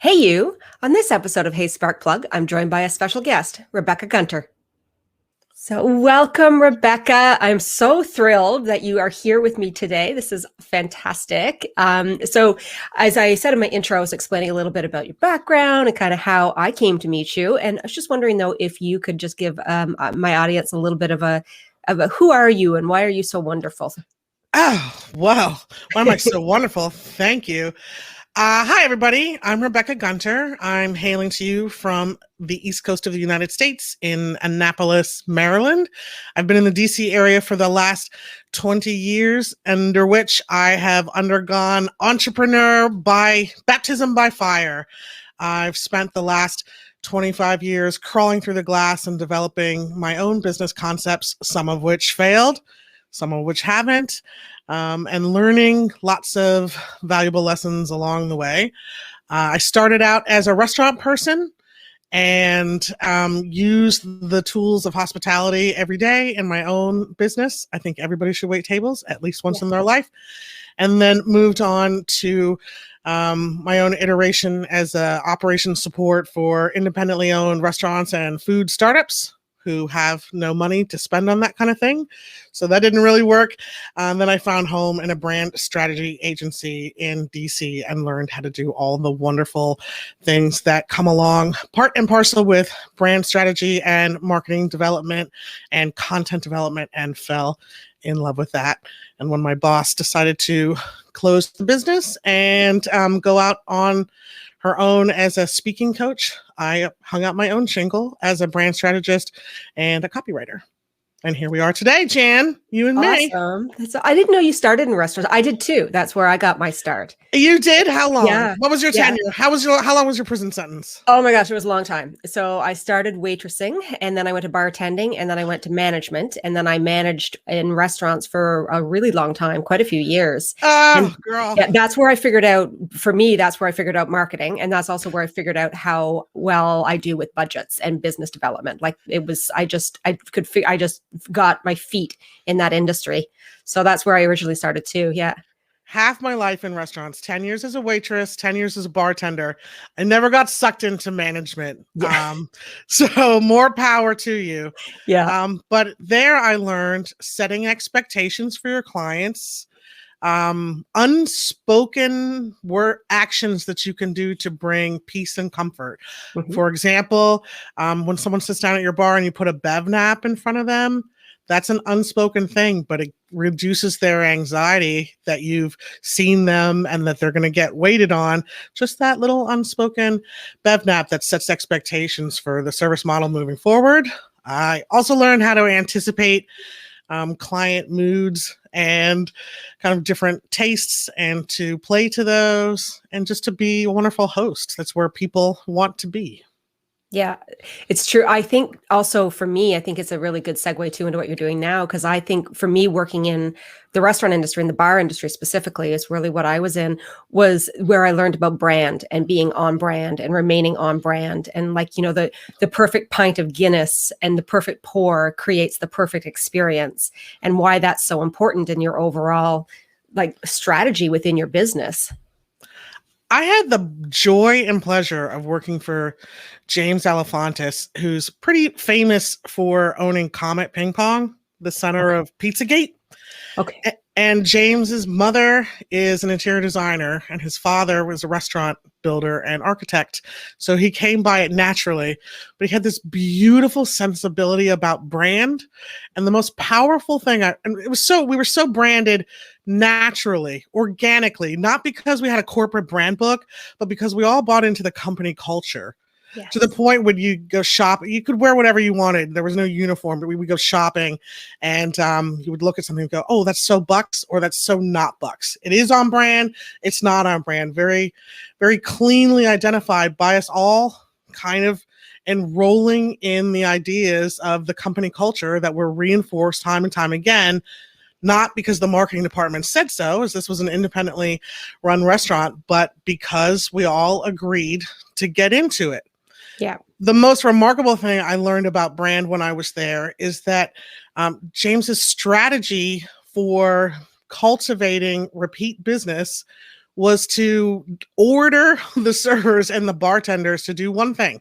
Hey, you. On this episode of Hey Spark Plug, I'm joined by a special guest, Rebecca Gunter. So, welcome, Rebecca. I'm so thrilled that you are here with me today. This is fantastic. As I said in my intro, I was explaining a little bit about your background and kind of how I came to meet you. And I was just wondering, though, if you could just give my audience a little bit of a who are you and why are you so wonderful? Oh, wow. Why am I so wonderful? Thank you. Hi, everybody. I'm Rebecca Gunter. I'm hailing to you from the East Coast of the United States in Annapolis, Maryland. I've been in the DC area for the last 20 years, under which I have undergone entrepreneur by baptism by fire. I've spent the last 25 years crawling through the glass and developing my own business concepts, some of which failed, some of which haven't, and learning lots of valuable lessons along the way. I started out as a restaurant person and used the tools of hospitality every day in my own business. I think everybody should wait tables at least once in their life. And then moved on to my own iteration as operations support for independently owned restaurants and food startups who have no money to spend on that kind of thing. So that didn't really work. Then I found home in a brand strategy agency in DC and learned how to do all the wonderful things that come along, part and parcel with brand strategy and marketing development and content development, and fell in love with that. And when my boss decided to close the business and go out on her own as a speaking coach, I hung out my own shingle as a brand strategist and a copywriter. And here we are today, Jan, you and me. Awesome. I didn't know you started in restaurants. I did too. That's where I got my start. You did? How long? Yeah. What was your tenure? How long was your prison sentence? Oh my gosh, it was a long time. So I started waitressing, and then I went to bartending, and then I went to management, and then I managed in restaurants for a really long time, quite a few years. Oh, girl. Yeah, that's where I figured out, for me, that's where I figured out marketing. And that's also where I figured out how well I do with budgets and business development. Like it was, I just got my feet in that industry. So that's where I originally started too. Yeah. Half my life in restaurants, 10 years as a waitress, 10 years as a bartender. I never got sucked into management. Yeah. So more power to you. Yeah. But there I learned setting expectations for your clients, unspoken word actions that you can do to bring peace and comfort. Mm-hmm. For example, when someone sits down at your bar and you put a bev nap in front of them, that's an unspoken thing, but it reduces their anxiety that you've seen them and that they're going to get waited on. Just that little unspoken bev nap that sets expectations for the service model moving forward. I also learned how to anticipate client moods and kind of different tastes and to play to those and just to be a wonderful host. That's where people want to be. Yeah, it's true. I think also for me, I think it's a really good segue too into what you're doing now. Because I think for me, working in the restaurant industry and the bar industry specifically is really what I was in, was where I learned about brand and being on brand and remaining on brand. And like, you know, the perfect pint of Guinness and the perfect pour creates the perfect experience, and why that's so important in your overall like strategy within your business. I had the joy and pleasure of working for James Alefantis, who's pretty famous for owning Comet Ping Pong, the center of Pizzagate. Okay. And James's mother is an interior designer, and his father was a restaurant builder and architect. So he came by it naturally, but he had this beautiful sensibility about brand. And the most powerful thing, we were so branded naturally, organically, not because we had a corporate brand book, but because we all bought into the company culture. Yes. To the point when you go shop, you could wear whatever you wanted. There was no uniform, but we would go shopping and you would look at something and go, oh, that's so Bucks, or that's so not Bucks. It is on brand. It's not on brand. Very, very cleanly identified by us all, kind of enrolling in the ideas of the company culture that were reinforced time and time again, not because the marketing department said so, as this was an independently run restaurant, but because we all agreed to get into it. Yeah. The most remarkable thing I learned about brand when I was there is that James's strategy for cultivating repeat business was to order the servers and the bartenders to do one thing,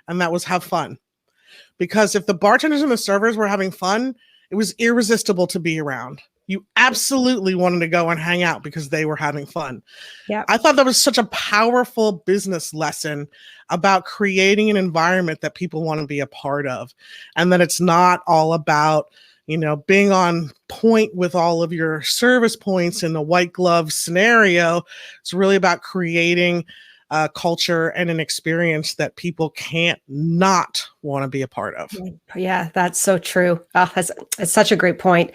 and that was have fun. Because if the bartenders and the servers were having fun, it was irresistible to be around. You absolutely wanted to go and hang out because they were having fun. Yeah. I thought that was such a powerful business lesson about creating an environment that people want to be a part of, and that it's not all about, being on point with all of your service points in the white glove scenario. It's really about creating a culture and an experience that people can't not want to be a part of. Yeah, that's so true. Oh, that's such a great point.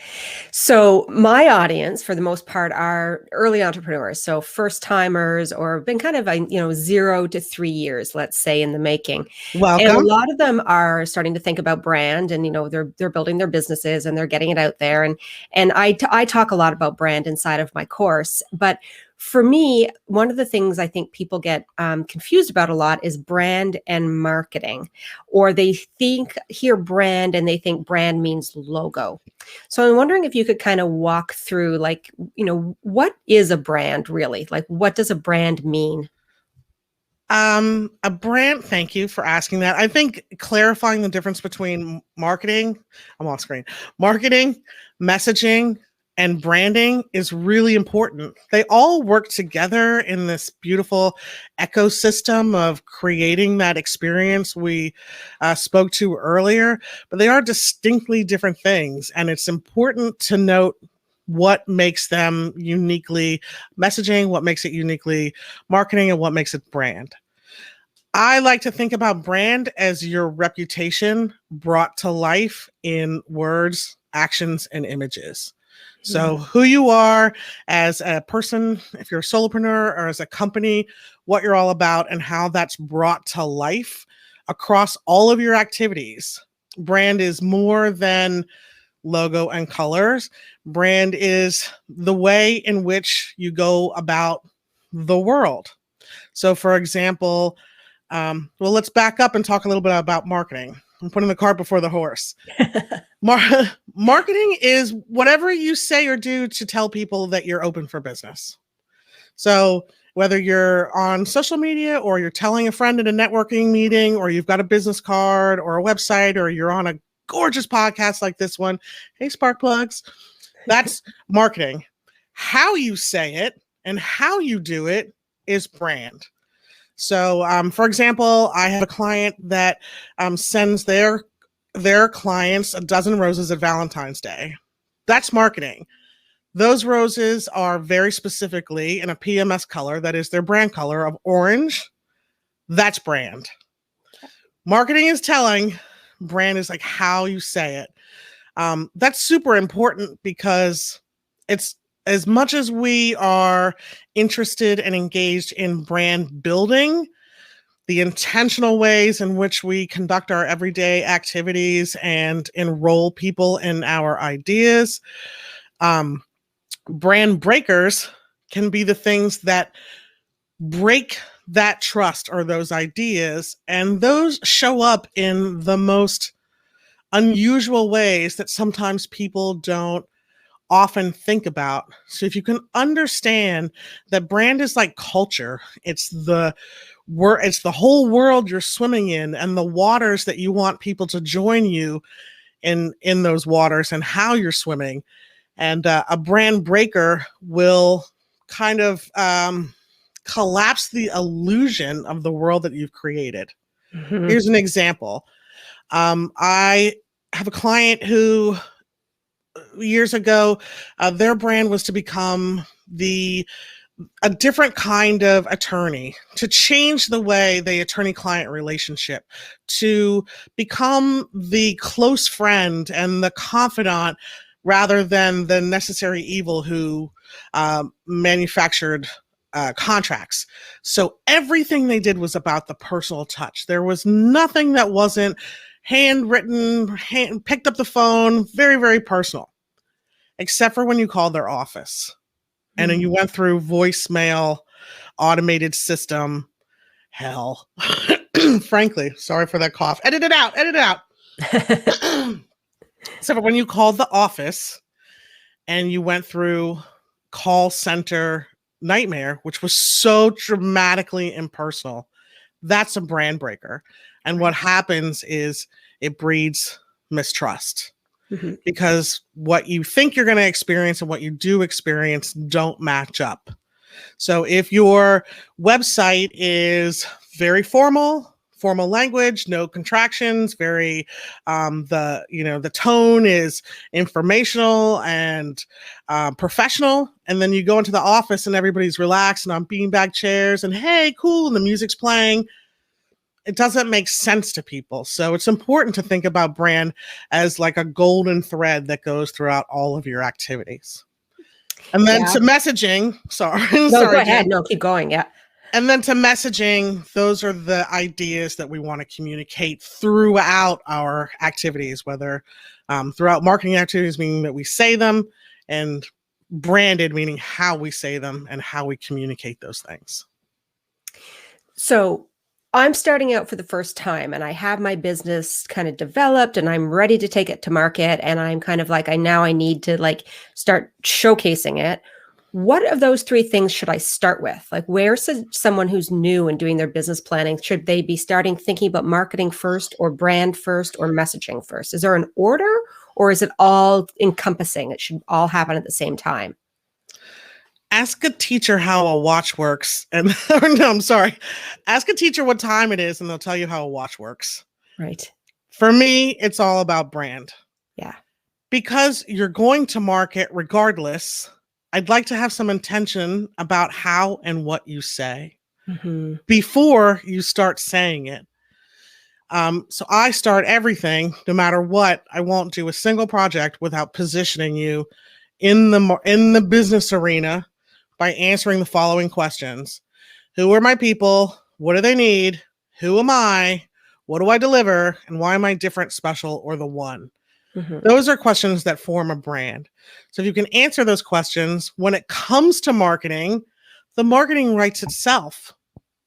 So my audience, for the most part, are early entrepreneurs. So first timers, or been kind of, 0 to 3 years, let's say, in the making. Welcome. And a lot of them are starting to think about brand, and they're building their businesses and they're getting it out there. And I talk a lot about brand inside of my course, but for me, one of the things I think people get confused about a lot is brand and marketing, or they hear brand and they think brand means logo. So I'm wondering if you could kind of walk through, what is a brand really? Like, what does a brand mean? A brand, thank you for asking that. I think clarifying the difference between marketing, I'm off screen, marketing, messaging, and branding is really important. They all work together in this beautiful ecosystem of creating that experience we spoke to earlier, but they are distinctly different things. And it's important to note what makes them uniquely messaging, what makes it uniquely marketing, and what makes it brand. I like to think about brand as your reputation brought to life in words, actions, and images. So who you are as a person, if you're a solopreneur, or as a company, what you're all about, and how that's brought to life across all of your activities. Brand is more than logo and colors. Brand is the way in which you go about the world. So for example, let's back up and talk a little bit about marketing. I'm putting the cart before the horse. Marketing is whatever you say or do to tell people that you're open for business. So whether you're on social media, or you're telling a friend at a networking meeting, or you've got a business card or a website, or you're on a gorgeous podcast like this one, hey, spark plugs, that's marketing. How you say it and how you do it is brand. So, for example, I have a client that sends their clients a dozen roses at Valentine's Day. That's marketing. Those roses are very specifically in a PMS color, that is their brand color of orange. That's brand. Marketing is telling, brand is like how you say it. That's super important because it's, as much as we are interested and engaged in brand building, the intentional ways in which we conduct our everyday activities and enroll people in our ideas, brand breakers can be the things that break that trust or those ideas. And those show up in the most unusual ways that sometimes people don't often think about. So if you can understand that brand is like culture, it's the whole world you're swimming in, and the waters that you want people to join you in those waters, and how you're swimming. And a brand breaker will kind of collapse the illusion of the world that you've created. Mm-hmm. Here's an example. I have a client who years ago, their brand was to become a different kind of attorney, to change the way the attorney-client relationship, to become the close friend and the confidant rather than the necessary evil who manufactured contracts. So everything they did was about the personal touch. There was nothing that wasn't handwritten, picked up the phone, very, very personal, except for when you called their office. And then you went through voicemail, automated system, hell. Frankly, sorry for that cough. Edit it out. Except for when you called the office and you went through call center nightmare, which was so dramatically impersonal, that's a brand breaker. And what happens is it breeds mistrust because what you think you're going to experience and what you do experience don't match up. So if your website is very formal language, no contractions, very the tone is informational and professional, and then you go into the office and everybody's relaxed and on beanbag chairs and hey, cool, and the music's playing, it doesn't make sense to people. So it's important to think about brand as like a golden thread that goes throughout all of your activities. And then to messaging, No, go ahead. No, keep going. Yeah. And then to messaging, those are the ideas that we want to communicate throughout our activities, whether throughout marketing activities, meaning that we say them, and branded, meaning how we say them and how we communicate those things. So I'm starting out for the first time and I have my business kind of developed and I'm ready to take it to market. And I'm kind of like, I need to like start showcasing it. What of those three things should I start with? Like, where's someone who's new and doing their business planning? Should they be starting thinking about marketing first or brand first or messaging first? Is there an order or is it all encompassing? It should all happen at the same time. Ask a teacher how a watch works. Ask a teacher what time it is and they'll tell you how a watch works. Right. For me, it's all about brand. Yeah. Because you're going to market regardless, I'd like to have some intention about how and what you say before you start saying it. So I start everything, no matter what. I won't do a single project without positioning you in the business arena by answering the following questions. Who are my people? What do they need? Who am I? What do I deliver? And why am I different, special, or the one? Those are questions that form a brand. So if you can answer those questions, when it comes to marketing, the marketing writes itself.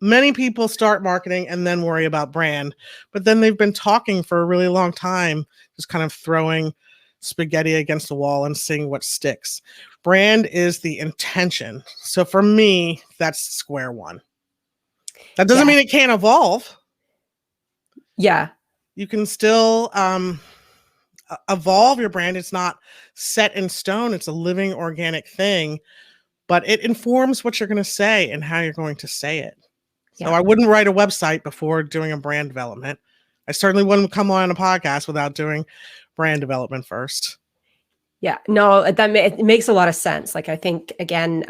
Many people start marketing and then worry about brand, but then they've been talking for a really long time, just kind of throwing spaghetti against the wall and seeing what sticks. Brand is the intention. So for me, that's square one. That doesn't mean it can't evolve. Yeah. You can still evolve your brand. It's not set in stone. It's a living organic thing, but it informs what you're going to say and how you're going to say it. So I wouldn't write a website before doing a brand development. I certainly wouldn't come on a podcast without doing brand development first. Yeah, no, it makes a lot of sense. Like, I think, again,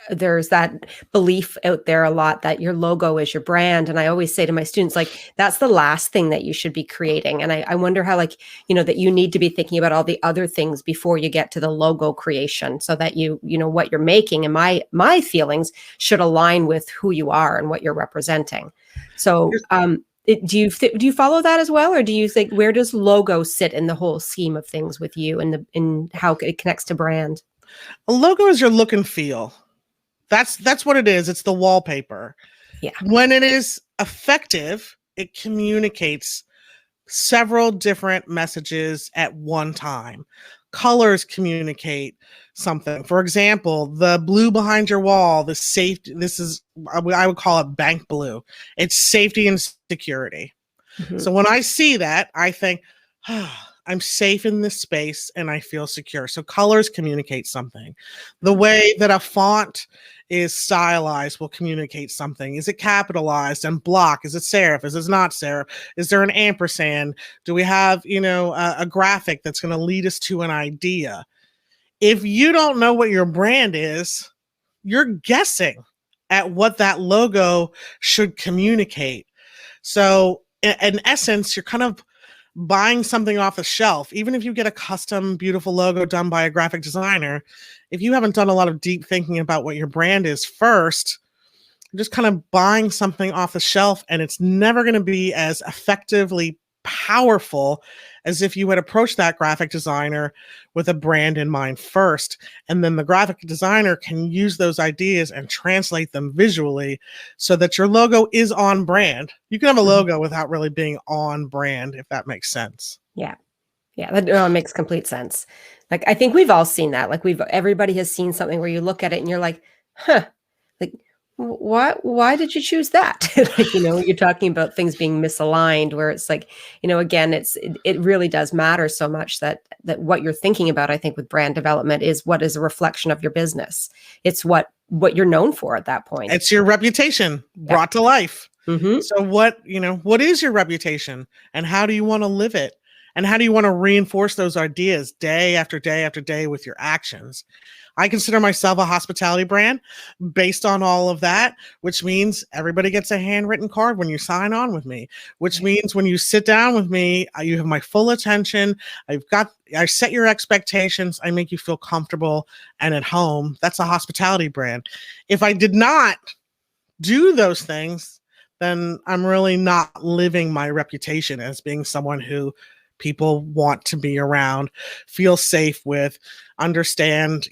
there's that belief out there a lot that your logo is your brand. And I always say to my students, like, that's the last thing that you should be creating. And I wonder how, like, that you need to be thinking about all the other things before you get to the logo creation so that what you're making and my feelings should align with who you are and what you're representing. So, do you follow that as well, or do you think, where does logo sit in the whole scheme of things with you and in how it connects to brand? A logo is your look and feel. That's what it is. It's the wallpaper. Yeah. When it is effective, it communicates several different messages at one time. Colors communicate something. For example, the blue behind your wall, the safety, I would call it bank blue. It's safety and security. So when I see that, I think, I'm safe in this space and I feel secure. So colors communicate something. The way that a font is stylized will communicate something. Is it capitalized and block? Is it serif? Is it not serif? Is there an ampersand? Do we have, a graphic that's going to lead us to an idea? If you don't know what your brand is, you're guessing at what that logo should communicate. So in essence, you're kind of buying something off the shelf. Even if you get a custom, beautiful logo done by a graphic designer, if you haven't done a lot of deep thinking about what your brand is first, you're just kind of buying something off the shelf, and it's never going to be as effectively powerful as if you had approached that graphic designer with a brand in mind first. And then the graphic designer can use those ideas and translate them visually so that your logo is on brand. You can have a logo without really being on brand, if that makes sense. Yeah. Yeah, that makes complete sense. Like, I think we've all seen that. Like, everybody has seen something where you look at it and you're like, huh, like, why did you choose that? Like, you're talking about things being misaligned, where it's like, again, it really does matter so much that what you're thinking about, I think, with brand development is what is a reflection of your business. It's what you're known for at that point. It's your reputation brought to life. Mm-hmm. So what is your reputation, and how do you want to live it? And how do you want to reinforce those ideas day after day after day with your actions? I consider myself a hospitality brand based on all of that, which means everybody gets a handwritten card when you sign on with me, which means when you sit down with me, you have my full attention. I set your expectations. I make you feel comfortable and at home. That's a hospitality brand. If I did not do those things, then I'm really not living my reputation as being someone who people want to be around, feel safe with, understand,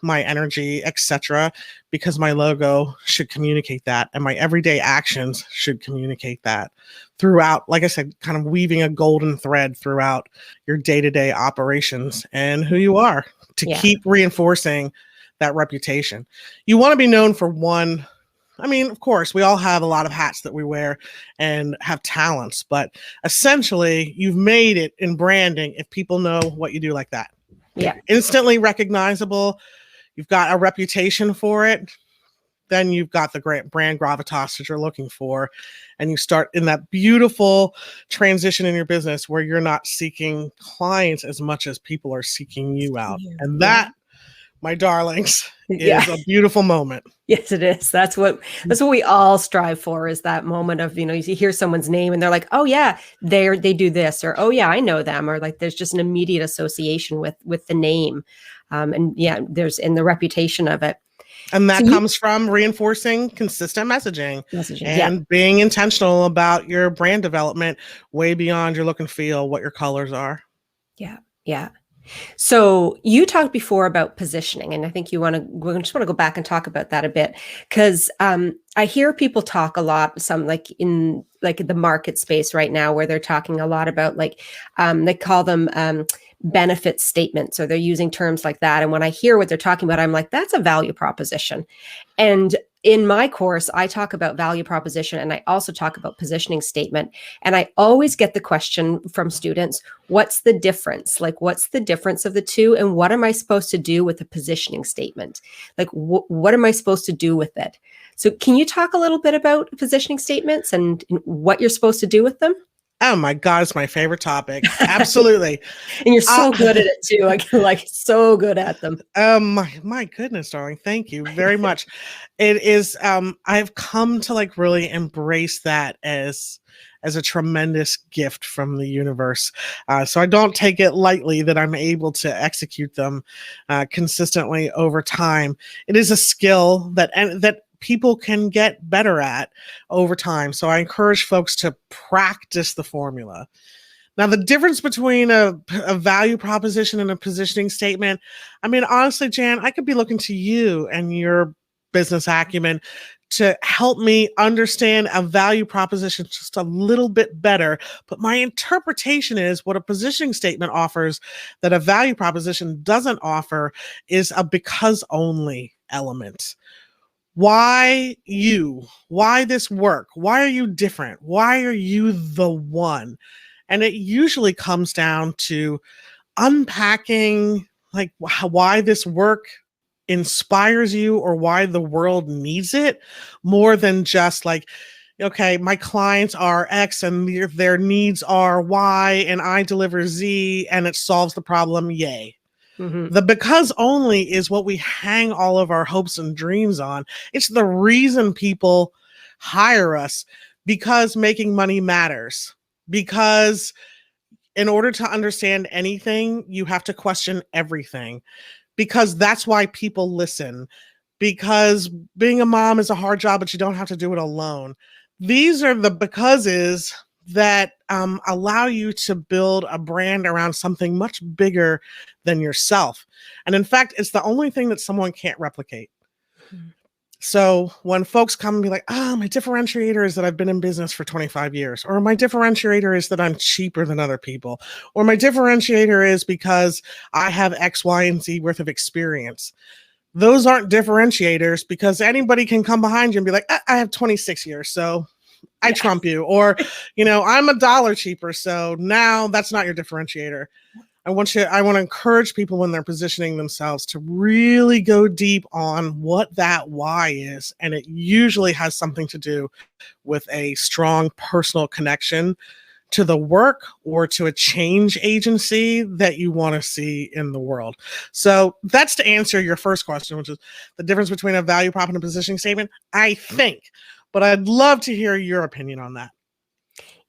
my energy, etc., because my logo should communicate that, and my everyday actions should communicate that throughout, like I said, kind of weaving a golden thread throughout your day-to-day operations and who you are to keep reinforcing that reputation. You want to be known for one. I mean, of course, we all have a lot of hats that we wear and have talents, but essentially you've made it in branding if people know what you do like that. Yeah. Instantly recognizable. You've got a reputation for it. Then you've got the great brand gravitas that you're looking for. And you start in that beautiful transition in your business where you're not seeking clients as much as people are seeking you out. And that, my darlings, is a beautiful moment. Yes, it is. That's what we all strive for, is that moment of, you hear someone's name and they're like, oh yeah, they do this, or, oh yeah, I know them. Or like, there's just an immediate association with the name. And there's in the reputation of it. And that comes from reinforcing consistent messaging and being intentional about your brand development way beyond your look and feel, what your colors are. Yeah. Yeah. So you talked before about positioning, and I think we just want to go back and talk about that a bit, because I hear people talk a lot, some like in the market space right now, where they're talking a lot about they call them benefit statements, or they're using terms like that. And when I hear what they're talking about, I'm like, that's a value proposition. And in my course, I talk about value proposition, and I also talk about positioning statement. And I always get the question from students, what's the difference? Like, what's the difference of the two? And what am I supposed to do with a positioning statement? Like, what am I supposed to do with it? So can you talk a little bit about positioning statements and what you're supposed to do with them? Oh my God, it's my favorite topic. Absolutely. And you're so good at it too. I so good at them. My goodness, darling. Thank you very much. It is, I've come to really embrace that as a tremendous gift from the universe. So I don't take it lightly that I'm able to execute them consistently over time. It is a skill that people can get better at over time. So I encourage folks to practice the formula. Now, the difference between a value proposition and a positioning statement, I mean, honestly, Jan, I could be looking to you and your business acumen to help me understand a value proposition just a little bit better. But my interpretation is what a positioning statement offers that a value proposition doesn't offer is a because only element. Why you? Why this work? Why are you different? Why are you the one? And it usually comes down to unpacking why this work inspires you or why the world needs it, more than just okay, my clients are X and their needs are Y and I deliver Z and it solves the problem. Yay. Mm-hmm. The because only is what we hang all of our hopes and dreams on. It's the reason people hire us, because making money matters. Because in order to understand anything, you have to question everything. Because that's why people listen. Because being a mom is a hard job, but you don't have to do it alone. These are the becauses that allow you to build a brand around something much bigger than yourself. And in fact, it's the only thing that someone can't replicate. Mm-hmm. So when folks come and be like, my differentiator is that I've been in business for 25 years, or my differentiator is that I'm cheaper than other people, or my differentiator is because I have X, Y, and Z worth of experience. those aren't differentiators, because anybody can come behind you and be like, I have 26 years, so I trump you. Or, I'm $1 cheaper, so now that's not your differentiator. I want to encourage people when they're positioning themselves to really go deep on what that why is. And it usually has something to do with a strong personal connection to the work or to a change agency that you want to see in the world. So that's to answer your first question, which is the difference between a value prop and a positioning statement, I think. But I'd love to hear your opinion on that.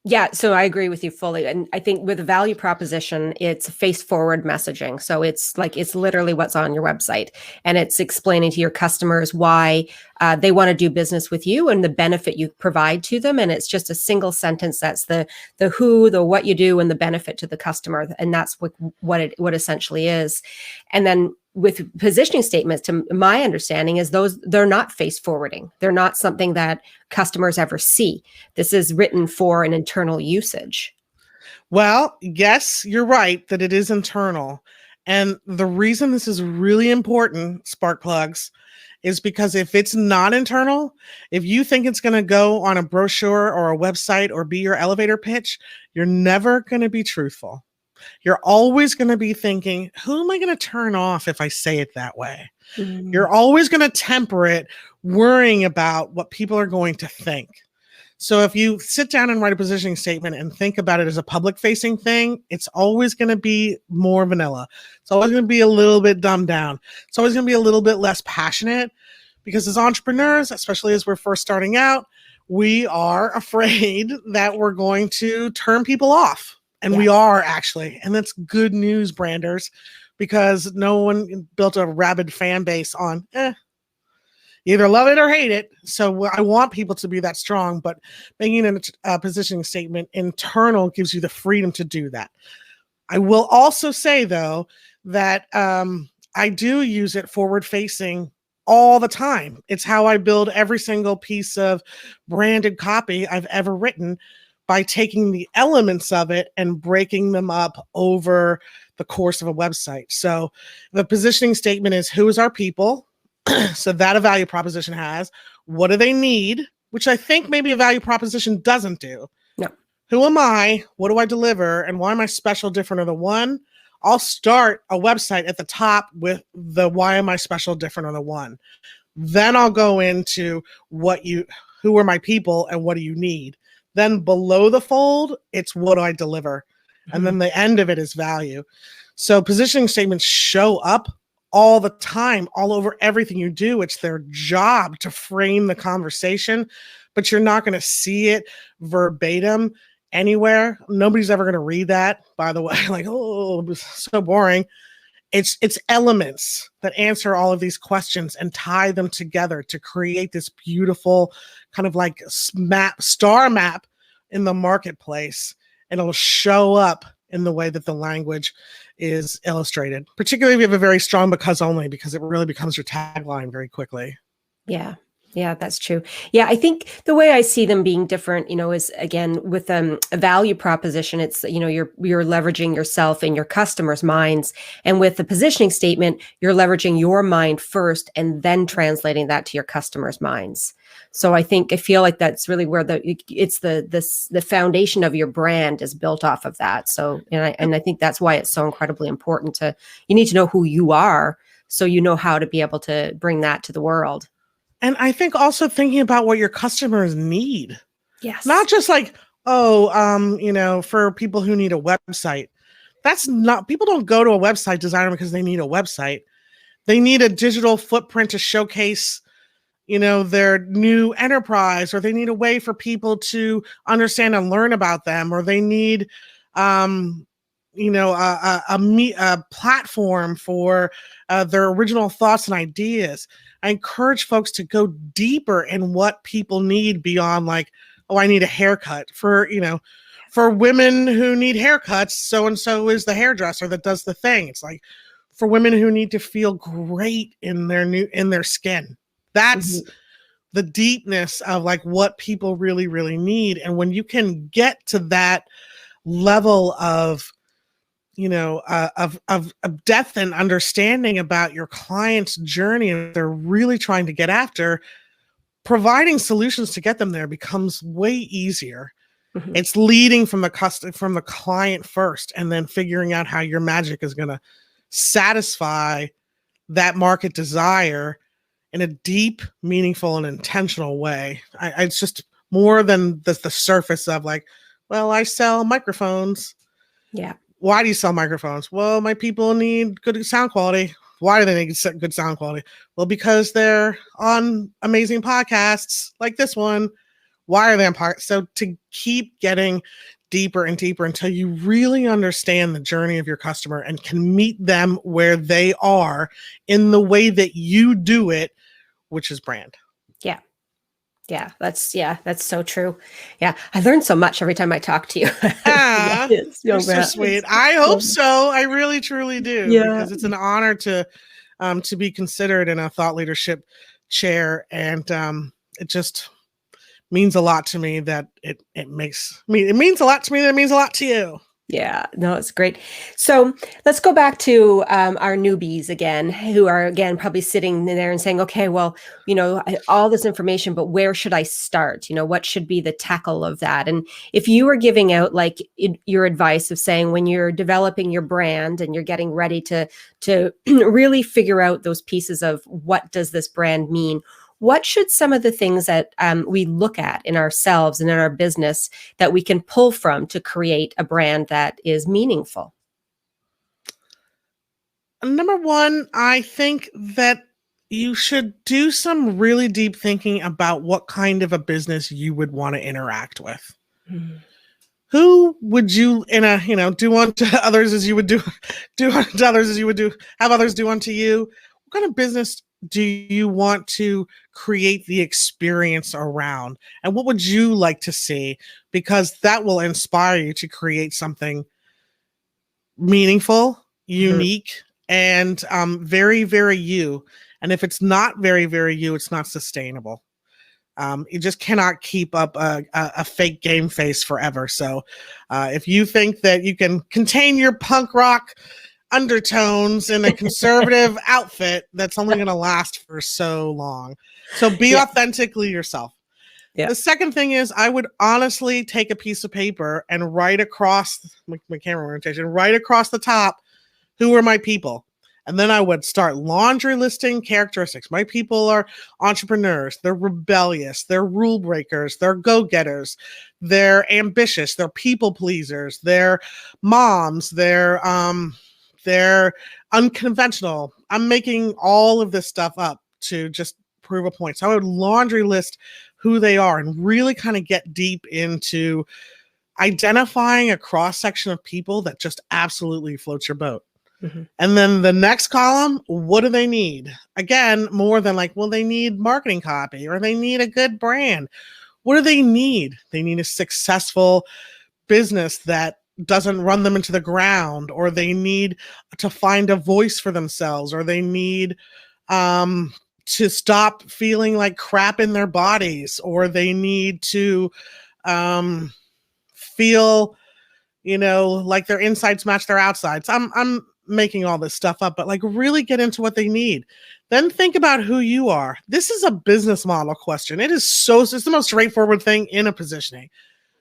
Yeah, so I agree with you fully. And I think with a value proposition, it's face forward messaging. So it's literally what's on your website, and it's explaining to your customers why they want to do business with you and the benefit you provide to them. And it's just a single sentence. That's the who, the what you do, and the benefit to the customer. And that's what essentially is. And then with positioning statements, to my understanding, is they're not face forwarding. They're not something that customers ever see. This is written for an internal usage. Well, yes, you're right that it is internal. And the reason this is really important, spark plugs, is because if it's not internal, if you think it's going to go on a brochure or a website or be your elevator pitch, you're never going to be truthful. You're always going to be thinking, who am I going to turn off if I say it that way? Mm. You're always going to temper it, worrying about what people are going to think. So if you sit down and write a positioning statement and think about it as a public facing thing, it's always going to be more vanilla. It's always going to be a little bit dumbed down. It's always going to be a little bit less passionate, because as entrepreneurs, especially as we're first starting out, we are afraid that we're going to turn people off. And we are, actually. And that's good news, branders, because no one built a rabid fan base on, either love it or hate it. So I want people to be that strong, but making a positioning statement internal gives you the freedom to do that. I will also say, though, that I do use it forward facing all the time. It's how I build every single piece of branded copy I've ever written, by taking the elements of it and breaking them up over the course of a website. So the positioning statement is, who is our people? So that a value proposition has. What do they need? Which I think maybe a value proposition doesn't do. No. Who am I? What do I deliver? And why am I special, different, or the one? I'll start a website at the top with the why am I special, different, or the one. Then I'll go into who are my people and what do you need? Then below the fold, it's what do I deliver? And then the end of it is value. So positioning statements show up all the time, all over everything you do. It's their job to frame the conversation, but you're not going to see it verbatim anywhere. Nobody's ever going to read that, by the way. Like, oh, so boring. It's elements that answer all of these questions and tie them together to create this beautiful kind of like star map in the marketplace. And it'll show up in the way that the language is illustrated, particularly if you have a very strong because it really becomes your tagline very quickly. Yeah. Yeah, that's true. Yeah, I think the way I see them being different, is again with a value proposition. It's you're leveraging yourself in your customers' minds, and with the positioning statement, you're leveraging your mind first and then translating that to your customers' minds. So I feel like that's really where the foundation of your brand is built off of that. So and I think that's why it's so incredibly important you need to know who you are, so you know how to be able to bring that to the world. And I think also thinking about what your customers need. Yes. Not just like, for people who need a website. People don't go to a website designer because they need a website. They need a digital footprint to showcase, their new enterprise, or they need a way for people to understand and learn about them, or they need, a platform for their original thoughts and ideas. I encourage folks to go deeper in what people need beyond like, oh, I need a haircut. For women who need haircuts, so-and-so is the hairdresser that does the thing. It's like for women who need to feel great in their skin. That's the deepness of like what people really, really need. And when you can get to that level of of depth and understanding about your client's journey and what they're really trying to get after, providing solutions to get them there becomes way easier. Mhm. It's leading from the client first, and then figuring out how your magic is going to satisfy that market desire in a deep, meaningful, and intentional way. It's just more than the surface of like, well, I sell microphones. Yeah. Why do you sell microphones? Well, my people need good sound quality. Why do they need good sound quality? Well, because they're on amazing podcasts like this one. Why are they on podcasts? So to keep getting deeper and deeper until you really understand the journey of your customer and can meet them where they are in the way that you do it, which is brand. Yeah. That's so true. Yeah. I learn so much every time I talk to you. You're so sweet. I hope so. I really, truly do. Yeah. Because it's an honor to be considered in a thought leadership chair. And it just means a lot to me that it means a lot to me that it means a lot to you. Yeah, no, it's great. So let's go back to our newbies again, who are again probably sitting there and saying, okay, well, all this information, but where should I start? What should be the tackle of that? And if you were giving out like your advice of saying when you're developing your brand and you're getting ready to really figure out those pieces of what does this brand mean, what should some of the things that we look at in ourselves and in our business that we can pull from to create a brand that is meaningful? Number one, I think that you should do some really deep thinking about what kind of a business you would want to interact with. Mm-hmm. Who would you do unto others as you would do unto others as you would have others do unto you? What kind of business do you want to create the experience around? And what would you like to see? Because that will inspire you to create something meaningful, unique, and very, very you. And if it's not very, very you, it's not sustainable. You just cannot keep up a fake game face forever. So if you think that you can contain your punk rock undertones in a conservative outfit, that's only going to last for so long. So be authentically yourself. Yeah. The second thing is I would honestly take a piece of paper and write across my camera orientation, right across the top, who are my people? And then I would start laundry listing characteristics. My people are entrepreneurs. They're rebellious. They're rule breakers. They're go-getters. They're ambitious. They're people pleasers. They're moms. They're unconventional. I'm making all of this stuff up to just prove a point. So I would laundry list who they are and really kind of get deep into identifying a cross-section of people that just absolutely floats your boat. Mm-hmm. And then the next column, what do they need? Again, more than like, well, they need marketing copy or they need a good brand. What do they need? They need a successful business that doesn't run them into the ground, or they need to find a voice for themselves, or they need to stop feeling like crap in their bodies, or they need to feel, like their insides match their outsides. I'm making all this stuff up, but like really get into what they need. Then think about who you are. This is a business model question. It's the most straightforward thing in a positioning.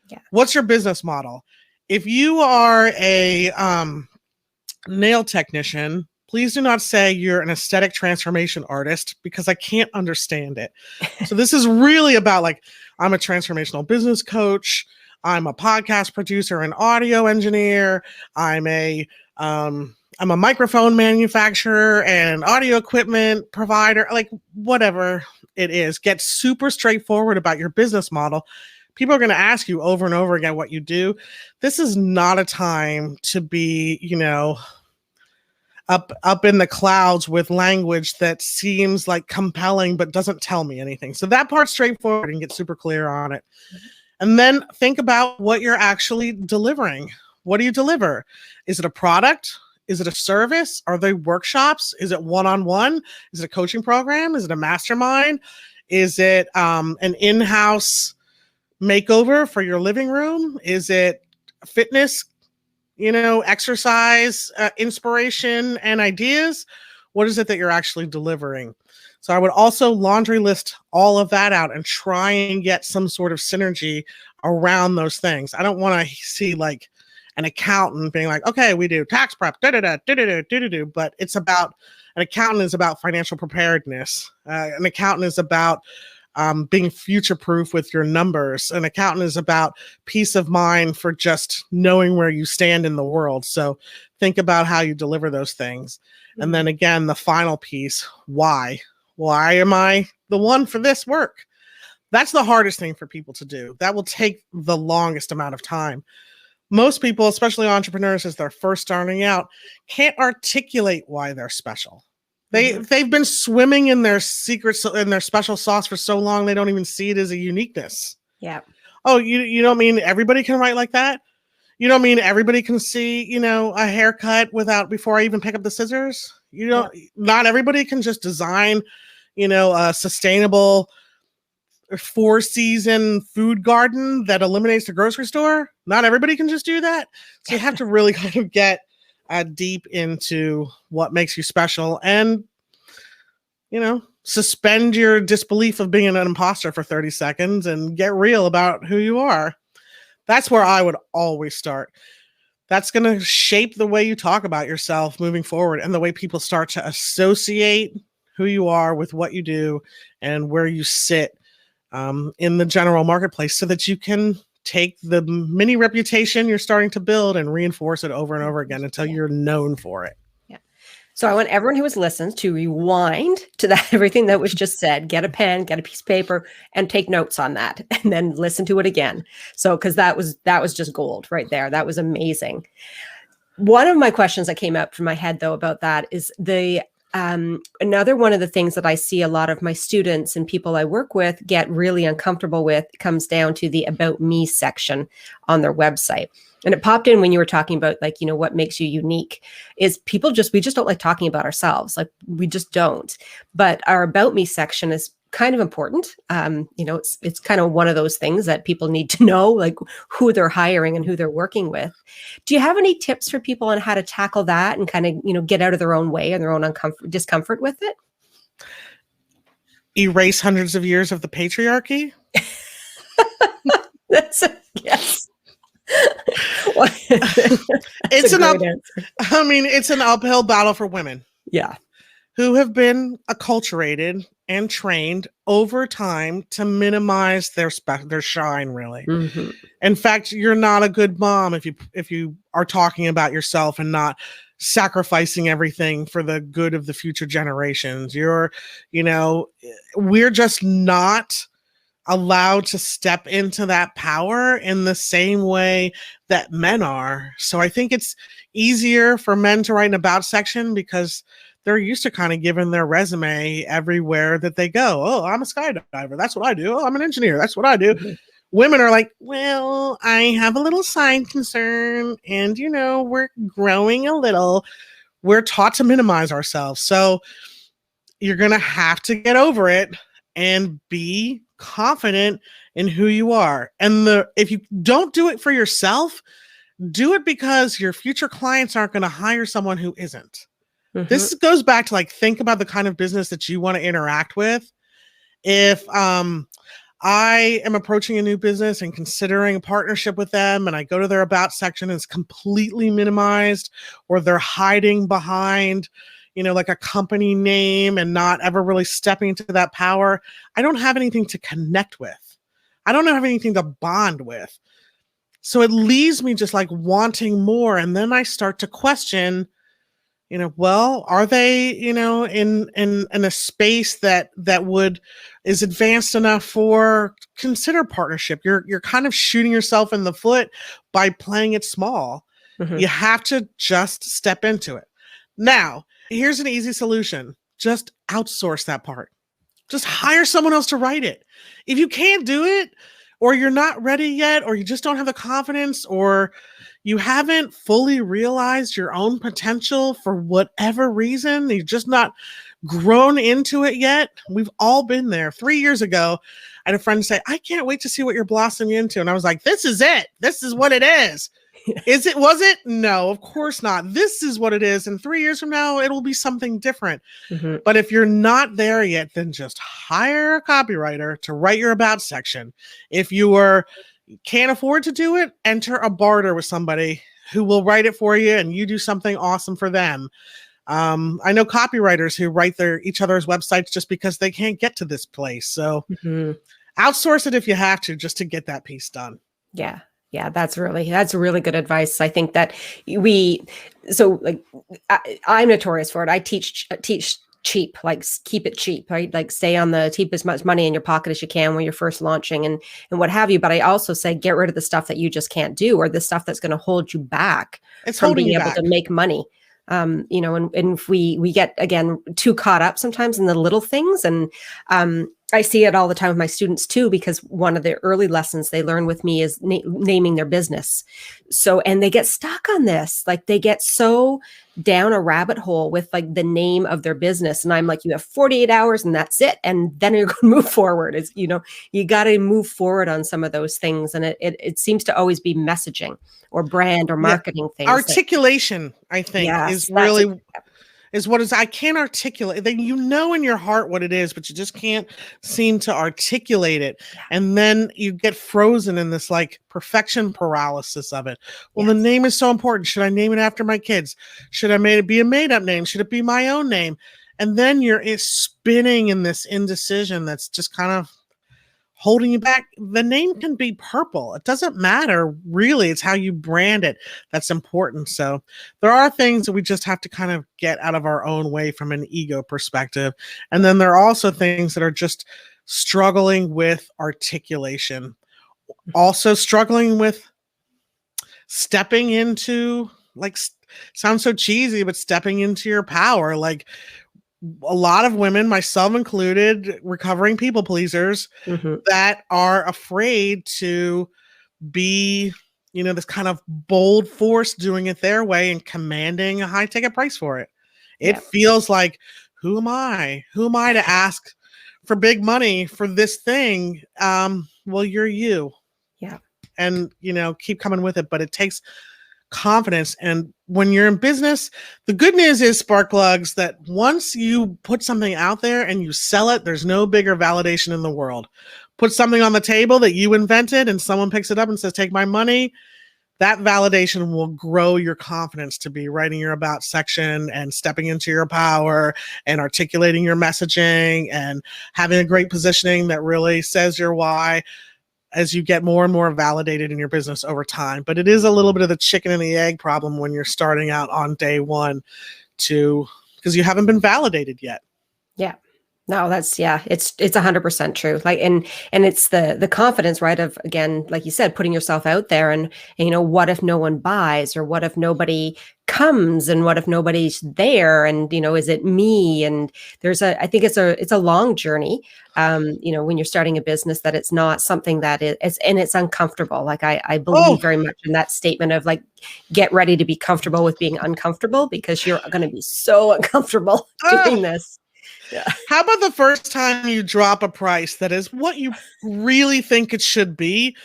Yeah. What's your business model? If you are a nail technician, please do not say you're an aesthetic transformation artist, because I can't understand it. So this is really about like, I'm a transformational business coach. I'm a podcast producer and audio engineer. I'm a microphone manufacturer and audio equipment provider, like whatever it is. Get super straightforward about your business model. People are going to ask you over and over again what you do. This is not a time to be, up in the clouds with language that seems like compelling but doesn't tell me anything. So that part's straightforward and get super clear on it. And then think about what you're actually delivering. What do you deliver? Is it a product? Is it a service? Are they workshops? Is it one-on-one? Is it a coaching program? Is it a mastermind? Is it an in-house makeover for your living room? Is it fitness, exercise, inspiration, and ideas? What is it that you're actually delivering? So I would also laundry list all of that out and try and get some sort of synergy around those things. I don't want to see like an accountant being like, okay, we do tax prep, but it's about, an accountant is about financial preparedness. An accountant is about being future-proof with your numbers. An accountant is about peace of mind for just knowing where you stand in the world. So think about how you deliver those things. Mm-hmm. And then again, the final piece, why? Why am I the one for this work? That's the hardest thing for people to do. That will take the longest amount of time. Most people, especially entrepreneurs, as they're first starting out, can't articulate why they're special. They've been swimming in their secrets and their special sauce for so long they don't even see it as a uniqueness. Yeah. Oh, you don't mean everybody can write like that? You don't mean everybody can see, a haircut before I even pick up the scissors? Not everybody can just design, a sustainable 4-season food garden that eliminates the grocery store. Not everybody can just do that. So you have to really kind of get deep into what makes you special and, suspend your disbelief of being an imposter for 30 seconds and get real about who you are. That's where I would always start. That's going to shape the way you talk about yourself moving forward and the way people start to associate who you are with what you do and where you sit in the general marketplace, so that you can take the mini reputation you're starting to build and reinforce it over and over again until you're known for it. Yeah. So I want everyone who has listened to rewind to that, everything that was just said, get a pen, get a piece of paper, and take notes on that, and then listen to it again. So, because that was just gold right there. That was amazing. One of my questions that came up from my head though about that is another one of the things that I see a lot of my students and people I work with get really uncomfortable with comes down to the about me section on their website. And it popped in when you were talking about what makes you unique is we just don't like talking about ourselves. Like we just don't. But our about me section is kind of important. It's kind of one of those things that people need to know, like who they're hiring and who they're working with. Do you have any tips for people on how to tackle that and kind of, get out of their own way and their own discomfort with it? Erase hundreds of years of the patriarchy? Yes. It's an uphill battle for women. Yeah. Who have been acculturated and trained over time to minimize their shine, really. Mm-hmm. In fact, you're not a good mom if you are talking about yourself and not sacrificing everything for the good of the future generations. We're just not allowed to step into that power in the same way that men are. So I think it's easier for men to write an about section because they're used to kind of giving their resume everywhere that they go. Oh, I'm a skydiver. That's what I do. Oh, I'm an engineer. That's what I do. Mm-hmm. Women are like, well, I have a little side concern and, we're growing a little. We're taught to minimize ourselves. So you're going to have to get over it and be confident in who you are. And if you don't do it for yourself, do it because your future clients aren't going to hire someone who isn't. Mm-hmm. This goes back to think about the kind of business that you want to interact with. If I am approaching a new business and considering a partnership with them and I go to their about section and it's completely minimized, or they're hiding behind, like a company name and not ever really stepping into that power, I don't have anything to connect with. I don't have anything to bond with. So it leaves me just wanting more. And then I start to question, well, are they, in a space that is advanced enough for consider partnership? You're kind of shooting yourself in the foot by playing it small. Mm-hmm. You have to just step into it. Now, here's an easy solution. Just outsource that part. Just hire someone else to write it. If you can't do it, or you're not ready yet, or you just don't have the confidence, or you haven't fully realized your own potential for whatever reason, you're just not grown into it yet. We've all been there. 3 years ago, I had a friend say, I can't wait to see what you're blossoming into. And I was like, this is it. This is what it is. Was it? No, of course not. This is what it is. And 3 years from now, it'll be something different. Mm-hmm. But if you're not there yet, then just hire a copywriter to write your about section. If you can't afford to do it, enter a barter with somebody who will write it for you and you do something awesome for them. I know copywriters who write each other's websites just because they can't get to this place. So outsource it if you have to, just to get that piece done. Yeah. Yeah, that's really good advice. I think that I'm notorious for it. I teach cheap, like keep it cheap, right? Like stay on keep as much money in your pocket as you can when you're first launching and what have you. But I also say, get rid of the stuff that you just can't do, or the stuff that's going to hold you back from being able to make money. And if we get, again, too caught up sometimes in the little things. And I see it all the time with my students too, because one of the early lessons they learn with me is naming their business. So, and they get stuck on this, like they get so down a rabbit hole with like the name of their business. And I'm like, you have 48 hours and that's it. And then you're going to move forward. You got to move forward on some of those things. And it seems to always be messaging or brand or marketing things. Articulation, I think, is really is what is. I can't articulate. Then in your heart what it is, but you just can't seem to articulate it. And then you get frozen in this like perfection paralysis of it. Well, the name is so important. Should I name it after my kids? Should I make it be a made up name? Should it be my own name? And then you're spinning in this indecision that's just kind of holding you back. The name can be purple. It doesn't matter, really. It's how you brand it that's important. So there are things that we just have to kind of get out of our own way from an ego perspective. And then there are also things that are just struggling with articulation. Also struggling with stepping into, like, sounds so cheesy, but stepping into your power. Like, a lot of women, myself included, recovering people pleasers that are afraid to be, this kind of bold force doing it their way and commanding a high ticket price for it. It feels like, who am I? Who am I to ask for big money for this thing? Well, you're you. Yeah. And, keep coming with it, but it takes confidence. And when you're in business, the good news is, Sparkplugs, that once you put something out there and you sell it, there's no bigger validation in the world. Put something on the table that you invented and someone picks it up and says, take my money. That validation will grow your confidence to be writing your about section and stepping into your power and articulating your messaging and having a great positioning that really says your why, as you get more and more validated in your business over time. But it is a little bit of the chicken and the egg problem when you're starting out on day one, because you haven't been validated yet. Yeah. No, it's 100% true. Like, and it's the confidence, right? Of, again, like you said, putting yourself out there and what if no one buys, or what if nobody comes, and what if nobody's there? And, is it me? And I think it's a long journey. When you're starting a business, that it's not something that it's uncomfortable. Like I believe very much in that statement of like, get ready to be comfortable with being uncomfortable, because you're going to be so uncomfortable doing this. Yeah. How about the first time you drop a price that is what you really think it should be,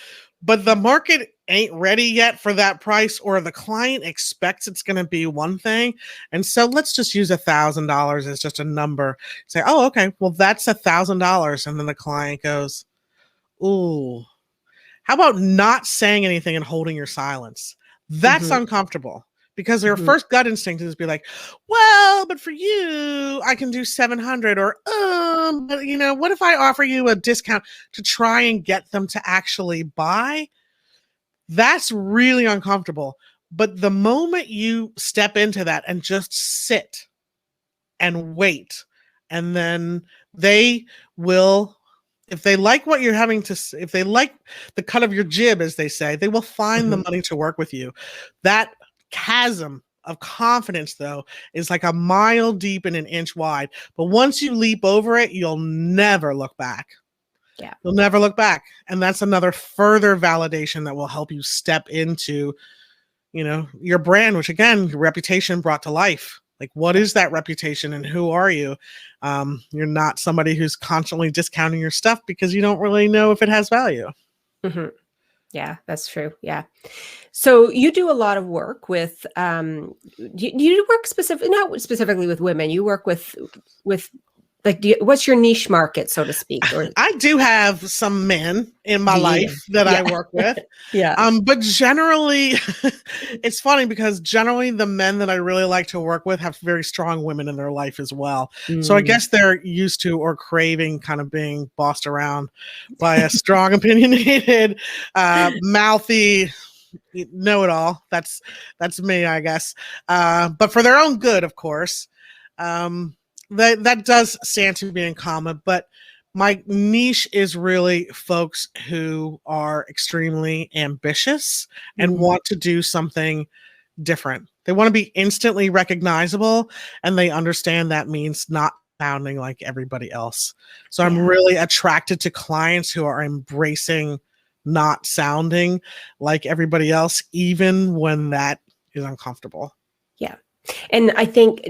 but the market ain't ready yet for that price, or the client expects it's going to be one thing. And so let's just use $1,000 as just a number. Say, oh, okay, well, that's $1,000. And then the client goes, ooh, how about not saying anything and holding your silence? That's uncomfortable. Because their first gut instinct is to be like, well, but for you, I can do 700, or, but, what if I offer you a discount to try and get them to actually buy? That's really uncomfortable. But the moment you step into that and just sit and wait, and then they will, if they like what you're having to, if they like the cut of your jib, as they say, they will find the money to work with you. That chasm of confidence, though, is like a mile deep and an inch wide. But once you leap over it, you'll never look back. Yeah. You'll never look back. And that's another further validation that will help you step into, your brand, which, again, your reputation brought to life. Like, what is that reputation and who are you? You're not somebody who's constantly discounting your stuff because you don't really know if it has value. Yeah, that's true. Yeah. So you do a lot of work with you work not specifically with women. You work with like what's your niche market, so to speak, or I do have some men in my do you? life that I Yeah. work with. Yeah. But generally, it's funny because generally the men that I really like to work with have very strong women in their life as well. So I Mm. guess they're used to or craving kind of being bossed around by a strong, opinionated, mouthy know-it-all. That's me, I guess. But for their own good, of course. Um, that does stand to be in common, but my niche is really folks who are extremely ambitious and Mhm. want to do something different. They want to be instantly recognizable, and they understand that means not sounding like everybody else. So I'm Yeah. really attracted to clients who are embracing not sounding like everybody else, even when that is uncomfortable. Yeah. And I think,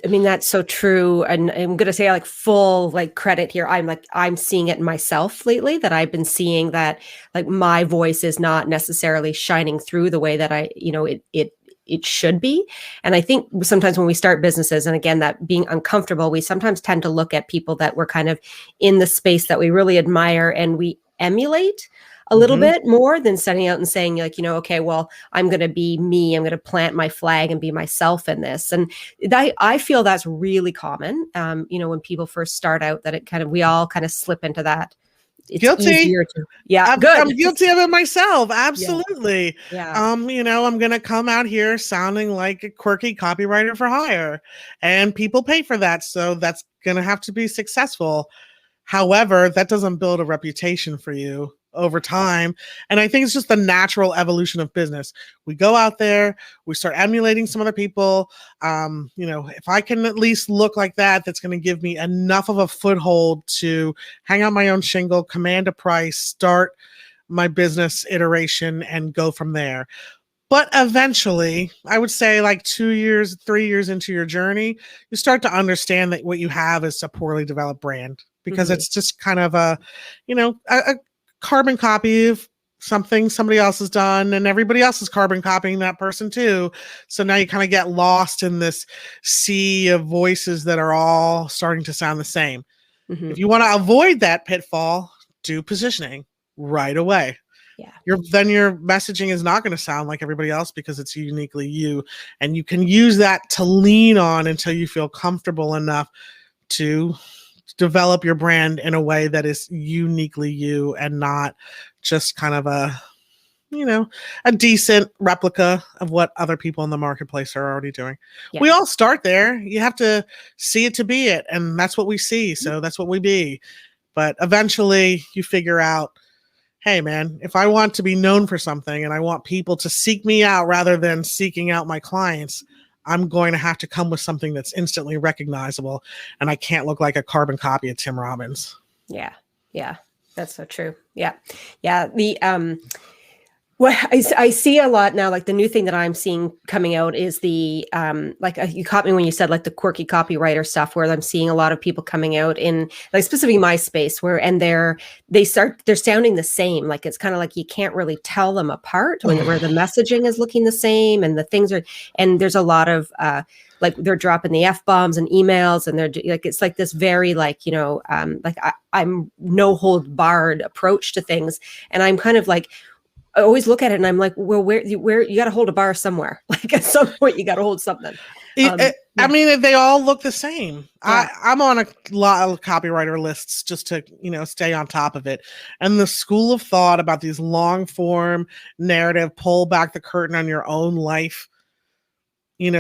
I mean, that's so true. And I'm going to say like full like credit here. I'm seeing it in myself lately that I've been seeing that like my voice is not necessarily shining through the way that it should be. And I think sometimes when we start businesses, and again, that being uncomfortable, we sometimes tend to look at people that we're kind of in the space that we really admire and we emulate a little Mhm. bit more than setting out and saying like, okay, well, I'm going to be me. I'm going to plant my flag and be myself in this. And I feel that's really common. When people first start out, that we all kind of slip into that. It's Guilty. easier to, yeah, I'm, good. I'm guilty of it myself. Yeah. Absolutely. Yeah. I'm gonna come out here sounding like a quirky copywriter for hire, and people pay for that, so that's gonna have to be successful. However, that doesn't build a reputation for you over time. And I think it's just the natural evolution of business. We go out there, we start emulating some other people. If I can at least look like that, that's going to give me enough of a foothold to hang out my own shingle, command a price, start my business iteration, and go from there. But eventually, I would say like 2 years, 3 years into your journey, you start to understand that what you have is a poorly developed brand because Mhm. it's just kind of a carbon copy of something somebody else has done, and everybody else is carbon copying that person too. So now you kind of get lost in this sea of voices that are all starting to sound the same. If Mhm. you want to avoid that pitfall, do positioning right away. Yeah. Your messaging is not going to sound like everybody else because it's uniquely you, and you can use that to lean on until you feel comfortable enough to develop your brand in a way that is uniquely you and not just kind of a decent replica of what other people in the marketplace are already doing. Yeah. We all start there. You have to see it to be it, and that's what we see, so that's what we be. But eventually you figure out, hey man, if I want to be known for something and I want people to seek me out rather than seeking out my clients, I'm going to have to come with something that's instantly recognizable, and I can't look like a carbon copy of Tim Robbins. Yeah. Yeah. That's so true. Yeah. Yeah. Well, I see a lot now, like the new thing that I'm seeing coming out is you caught me when you said like the quirky copywriter stuff, where I'm seeing a lot of people coming out in like specifically my space and they're sounding the same. Like it's kind of like you can't really tell them apart where the messaging is looking the same and the things are, and there's a lot of, like they're dropping the F-bombs and emails and they're like, it's like this very I'm no hold barred approach to things. And I'm kind of like, I always look at it and I'm like, well, where you got to hold a bar somewhere. Like at some point you got to hold something. I mean, they all look the same. Yeah. I'm on a lot of copywriter lists just to, stay on top of it. And the school of thought about these long form narrative, pull back the curtain on your own life,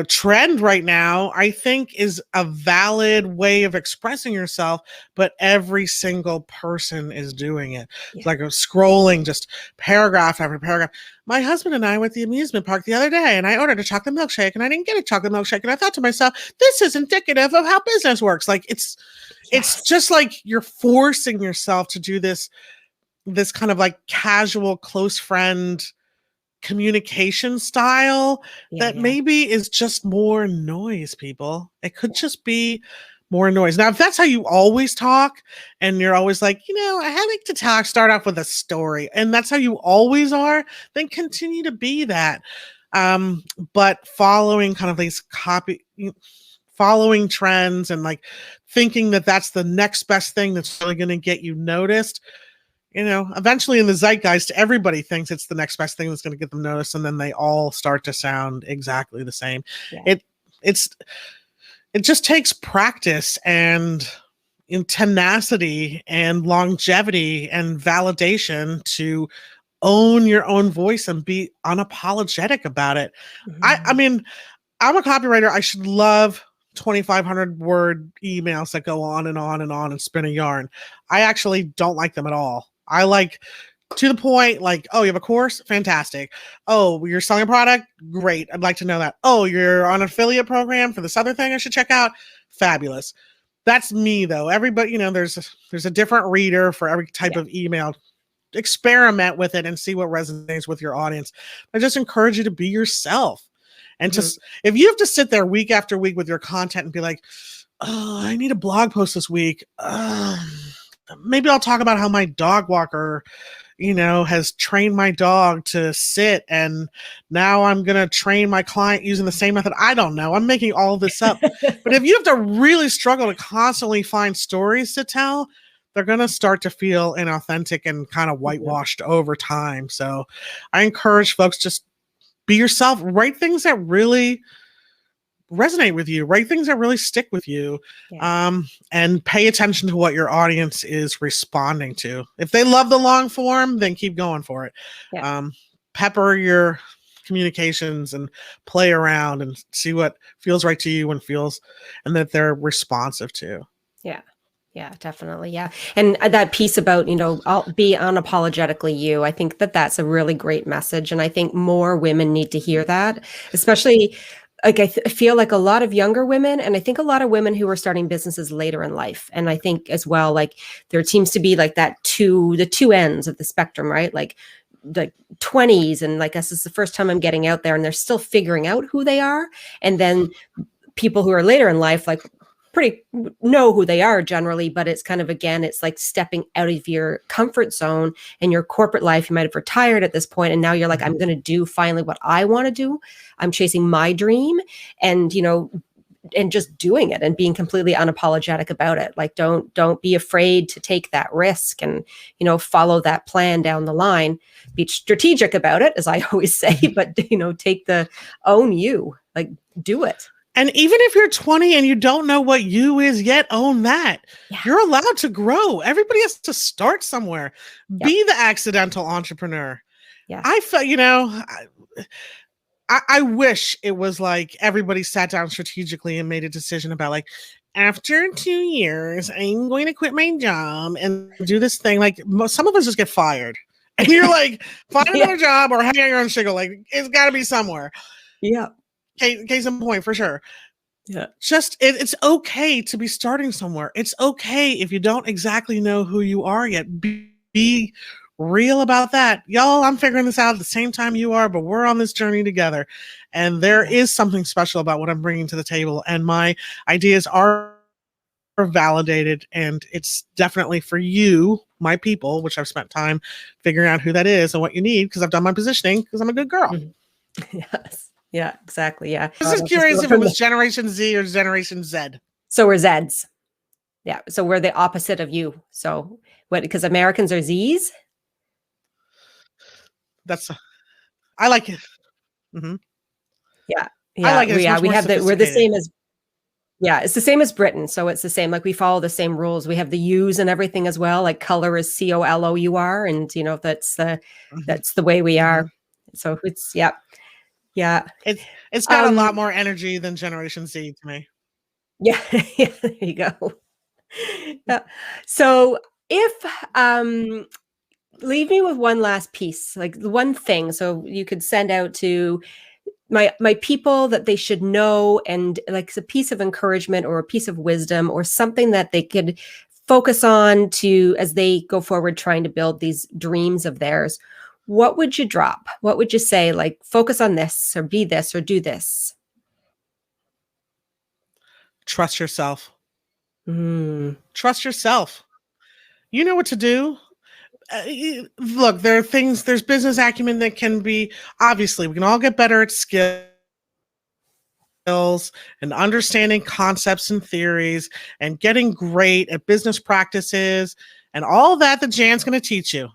trend right now, I think is a valid way of expressing yourself, but every single person is doing it. Yeah. It's like a scrolling just paragraph after paragraph. My husband and I were at the amusement park the other day and I ordered a chocolate milkshake and I didn't get a chocolate milkshake. And I thought to myself, this is indicative of how business works. Like it's just like you're forcing yourself to do this kind of like casual, close friend communication style that Yeah. maybe is just more noise, people. It could just be more noise. Now, if that's how you always talk and you're always like, I like to start off with a story, and that's how you always are, then continue to be that. But following kind of these following trends and like thinking that that's the next best thing that's really going to get you noticed, eventually in the zeitgeist, everybody thinks it's the next best thing that's going to get them noticed. And then they all start to sound exactly the same. Yeah. It just takes practice and tenacity and longevity and validation to own your own voice and be unapologetic about it. I mean, I'm a copywriter. I should love 2,500 word emails that go on and on and on and spin a yarn. I actually don't like them at all. I like to the point, like, oh, you have a course? Fantastic. Oh, you're selling a product? Great. I'd like to know that. Oh, you're on an affiliate program for this other thing I should check out? Fabulous. That's me, though. Everybody, there's a different reader for every type of email. Experiment with it and see what resonates with your audience. I just encourage you to be yourself. And just, if you have to sit there week after week with your content and be like, oh, I need a blog post this week. Maybe I'll talk about how my dog walker, has trained my dog to sit, and now I'm going to train my client using the same method. I don't know. I'm making all this up. But if you have to really struggle to constantly find stories to tell, they're going to start to feel inauthentic and kind of whitewashed over time. So I encourage folks, just be yourself, write things that really resonate with you, write things that really stick with you, and pay attention to what your audience is responding to. If they love the long form, then keep going for it. Pepper your communications and play around and see what feels right to you and that they're responsive to. Yeah, definitely. Yeah. And that piece about, I'll be unapologetically you. I think that that's a really great message. And I think more women need to hear that, especially like I feel like a lot of younger women, and I think a lot of women who are starting businesses later in life. And I think as well, like there seems to be like the two ends of the spectrum, right? Like the 20s, and like this is the first time I'm getting out there, and they're still figuring out who they are. And then people who are later in life, like pretty know who they are generally, but it's kind of, again, it's like stepping out of your comfort zone and your corporate life. You might have retired at this point, and now you're like, I'm going to do finally what I want to do. I'm chasing my dream, and, and just doing it and being completely unapologetic about it. Like, don't be afraid to take that risk and, follow that plan down the line. Be strategic about it, as I always say, but, own you, like do it. And even if you're 20 and you don't know what you is yet, own that. Yeah. You're allowed to grow. Everybody has to start somewhere. Yep. Be the accidental entrepreneur. Yeah. I felt, I wish it was like everybody sat down strategically and made a decision about like, after 2 years, I'm going to quit my job and do this thing. Like some of us just get fired. And you're like, find another job or hang on your own shingle. Like it's got to be somewhere. Yeah. Case in point, for sure. Yeah. Just it's okay to be starting somewhere. It's okay if you don't exactly know who you are yet. Be real about that. Y'all, I'm figuring this out at the same time you are, but we're on this journey together. And there is something special about what I'm bringing to the table. And my ideas are validated. And it's definitely for you, my people, which I've spent time figuring out who that is and what you need, because I've done my positioning, because I'm a good girl. Yes. Yeah, exactly. Yeah. I was just curious if it was Generation Z or Generation Z. So we're Zeds. Yeah. So we're the opposite of you. So what, because Americans are Zs? I like it. Mm-hmm. Yeah. I like it. We have we're the same as, it's the same as Britain. So it's the same, like we follow the same rules. We have the U's and everything as well. Like color is COLOUR. And that's the way we are. So it's, yeah. It's got a lot more energy than Generation Z to me. Yeah, there you go. Yeah. So if leave me with one last piece, like the one thing, so you could send out to my people that they should know, and like a piece of encouragement or a piece of wisdom or something that they could focus on to as they go forward trying to build these dreams of theirs. What would you drop? What would you say? Like, focus on this or be this or do this. Trust yourself. Trust yourself. You know what to do. Look, there's business acumen that can be, obviously, we can all get better at skills and understanding concepts and theories and getting great at business practices and all that Jan's going to teach you.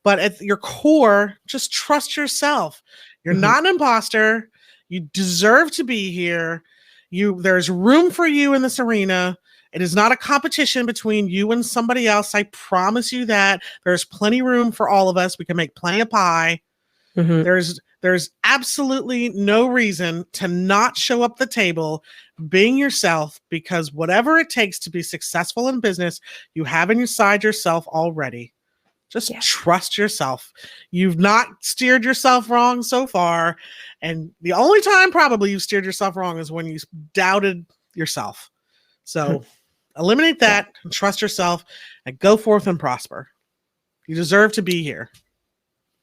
But at your core, just trust yourself. You're not an imposter. You deserve to be here. There's room for you in this arena. It is not a competition between you and somebody else. I promise you that. There's plenty room for all of us. We can make plenty of pie. There's absolutely no reason to not show up at the table being yourself, because whatever it takes to be successful in business, you have inside yourself already. Just trust yourself. You've not steered yourself wrong so far. And the only time probably you've steered yourself wrong is when you doubted yourself. So eliminate that and trust yourself and go forth and prosper. You deserve to be here.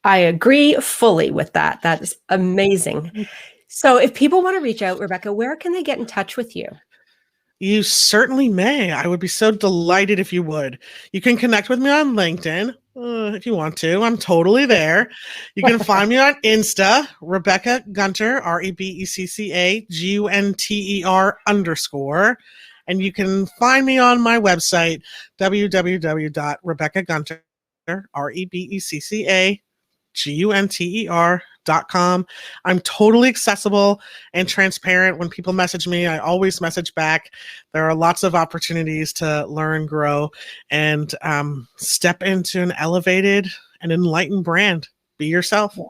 I agree fully with that. That is amazing. So if people want to reach out, Rebecca, where can they get in touch with you? You certainly may. I would be so delighted if you would. You can connect with me on LinkedIn if you want to. I'm totally there. You can find me on Insta, Rebecca Gunter, RebeccaGunter_. And you can find me on my website, www.RebeccaGunter, RebeccaGunter.com. I'm totally accessible and transparent. When people message me, I always message back. There are lots of opportunities to learn, grow, and step into an elevated and enlightened brand. Be yourself. Yeah.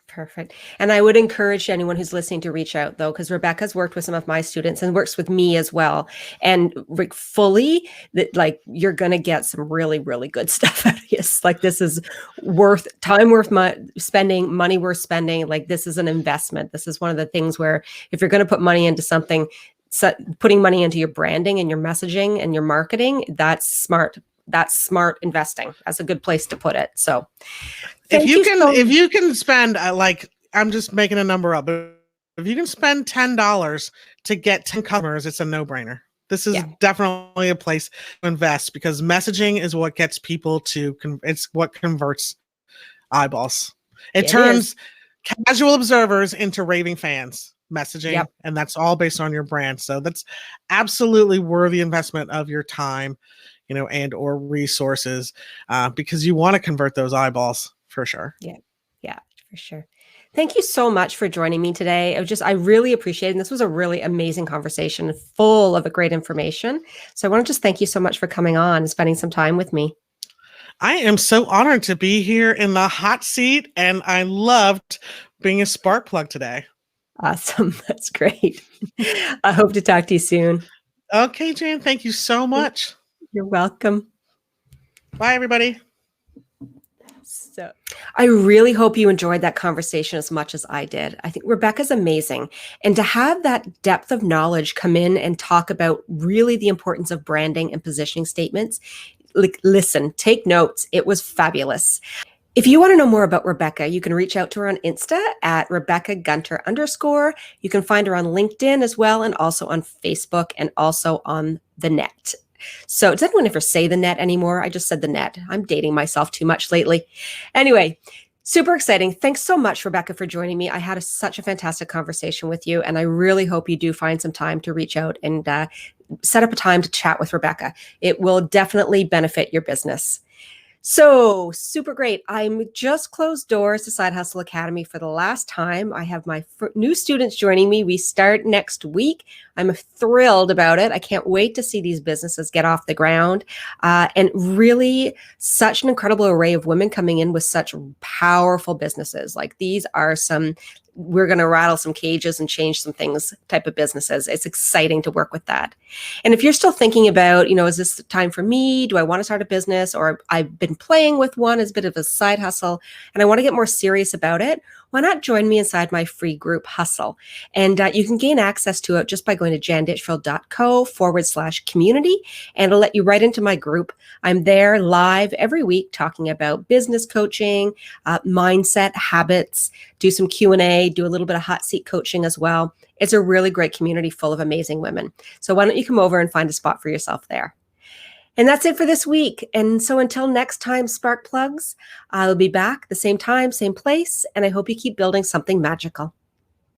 Perfect. And I would encourage anyone who's listening to reach out, though, because Rebecca's worked with some of my students and works with me as well. And fully, that like you're going to get some really, really good stuff out of this. Like this is time worth spending, money worth spending. Like this is an investment. This is one of the things where if you're going to put money into something, putting money into your branding and your messaging and your marketing, that's smart. That's smart investing. That's a good place to put it. So if you can spend like, I'm just making a number up, but if you can spend $10 to get 10 customers, it's a no-brainer. This is definitely a place to invest, because messaging is what gets people it's what converts eyeballs. It turns casual observers into raving fans. Messaging, and that's all based on your brand. So that's absolutely worthy investment of your time, and or resources, because you want to convert those eyeballs for sure. Yeah, for sure. Thank you so much for joining me today. I really appreciate it. And this was a really amazing conversation full of great information. So I want to just thank you so much for coming on and spending some time with me. I am so honored to be here in the hot seat, and I loved being a spark plug today. Awesome. That's great. I hope to talk to you soon. Okay, Jan, thank you so much. You're welcome. Bye, everybody. So I really hope you enjoyed that conversation as much as I did. I think Rebecca's amazing. And to have that depth of knowledge come in and talk about really the importance of branding and positioning statements, like, listen, take notes. It was fabulous. If you want to know more about Rebecca, you can reach out to her on Insta at RebeccaGunter_. You can find her on LinkedIn as well, and also on Facebook, and also on the net. So does anyone ever say the net anymore? I just said the net. I'm dating myself too much lately. Anyway, super exciting. Thanks so much, Rebecca, for joining me. I had such a fantastic conversation with you, and I really hope you do find some time to reach out and set up a time to chat with Rebecca. It will definitely benefit your business. So super great. I'm just closed doors to Side Hustle Academy for the last time. I have my new students joining me. We start next week. I'm thrilled about it. I can't wait to see these businesses get off the ground. And really such an incredible array of women coming in with such powerful businesses. Like these are we're going to rattle some cages and change some things type of businesses. It's exciting to work with that. And if you're still thinking about, is this the time for me? Do I want to start a business? Or I've been playing with one as a bit of a side hustle and I want to get more serious about it. why not join me inside my free group Hustle? And you can gain access to it just by going to janditchfield.co/community, and it'll let you right into my group. I'm there live every week talking about business coaching, mindset, habits, do some Q&A, do a little bit of hot seat coaching as well. It's a really great community full of amazing women. So why don't you come over and find a spot for yourself there? And that's it for this week. And so until next time, Spark Plugs, I'll be back the same time, same place. And I hope you keep building something magical.